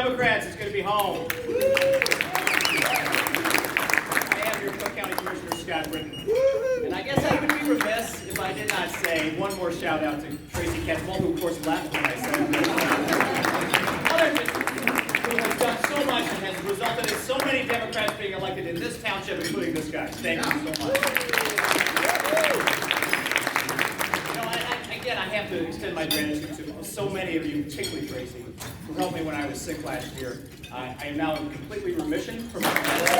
Democrats, it's good to be home. I am your Cook County Commissioner, Scott Britton. And I guess I would be remiss if I did not say one more shout out to Tracy Catmull, who of course left when I said this. Who has done so much and has resulted in so many Democrats being elected in this township, including this guy. Thank you so much. Again, I have to extend my gratitude to so many of you, particularly Tracy, who helped me when I was sick last year. I am now in completely remission from my medicine.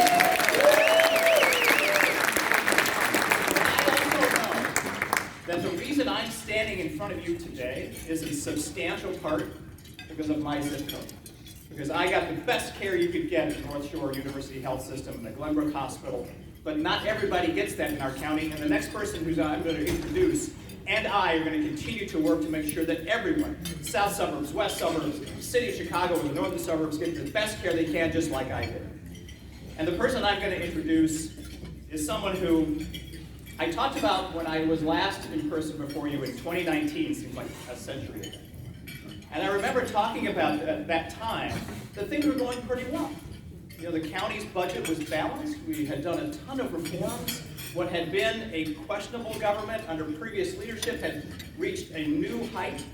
I also know that the reason I'm standing in front of you today is in substantial part because of my zip code. Because I got the best care you could get at the North Shore University Health System and the Glenbrook Hospital. But not everybody gets that in our county, and the next person who I'm going to introduce and I are going to continue to work to make sure that everyone, south suburbs, west suburbs, the city of Chicago, and the northern suburbs get the best care they can, just like I did. And the person I'm going to introduce is someone who I talked about when I was last in person before you in 2019, seems like a century ago. And I remember talking about at that time that things were going pretty well. You know, the county's budget was balanced. We had done a ton of reforms. What had been a questionable government under previous leadership had reached a new height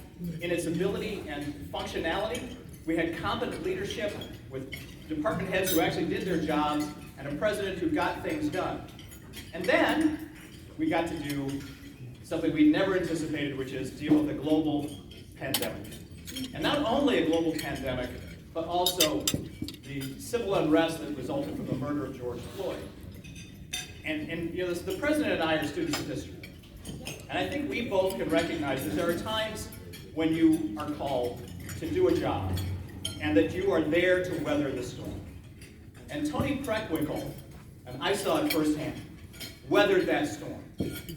in its ability and functionality. We had competent leadership with department heads who actually did their jobs and a president who got things done. And then we got to do something we never anticipated, which is deal with a global pandemic. And not only a global pandemic, but also the civil unrest that resulted from the murder of George Floyd. And you know, the president and I are students of history. And I think we both can recognize that there are times when you are called to do a job and that you are there to weather the storm. And Toni Preckwinkle, and I saw it firsthand, weathered that storm.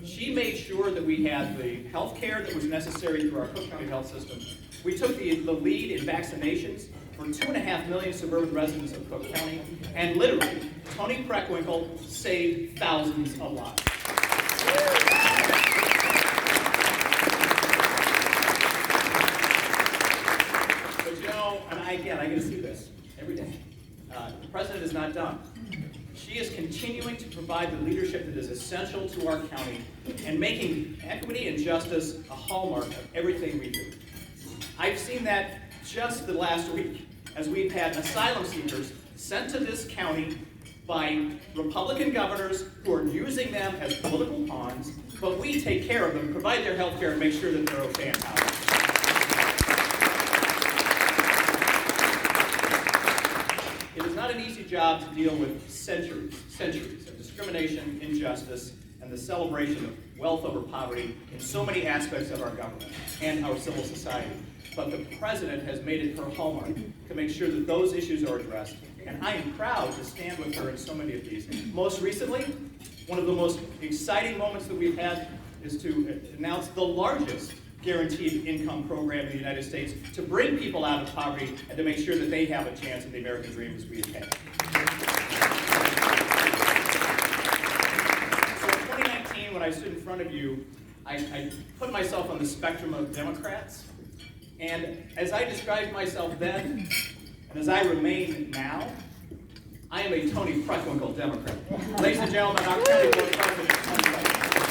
She made sure that we had the health care that was necessary through our Cook County health system. We took the lead in vaccinations for 2.5 million suburban residents of Cook County, and literally, Toni Preckwinkle saved thousands of lives. But you know, and I get to see this every day. The president is not done. She is continuing to provide the leadership that is essential to our county and making equity and justice a hallmark of everything we do. I've seen that just the last week as we've had asylum seekers sent to this county by Republican governors who are using them as political pawns, but we take care of them, provide their health care, and make sure that they're okay in power. It is not an easy job to deal with centuries of discrimination, injustice, and the celebration of wealth over poverty in so many aspects of our government and our civil society. But the president has made it her hallmark to make sure that those issues are addressed. And I am proud to stand with her in so many of these. Most recently, one of the most exciting moments that we've had is to announce the largest guaranteed income program in the United States to bring people out of poverty and to make sure that they have a chance at the American dream as we have had. So in 2019, when I stood in front of you, I put myself on the spectrum of Democrats. And as I described myself then, and as I remain now, I am a Toni Preckwinkle Democrat. Ladies and gentlemen, our county board president, Toni Preckwinkle.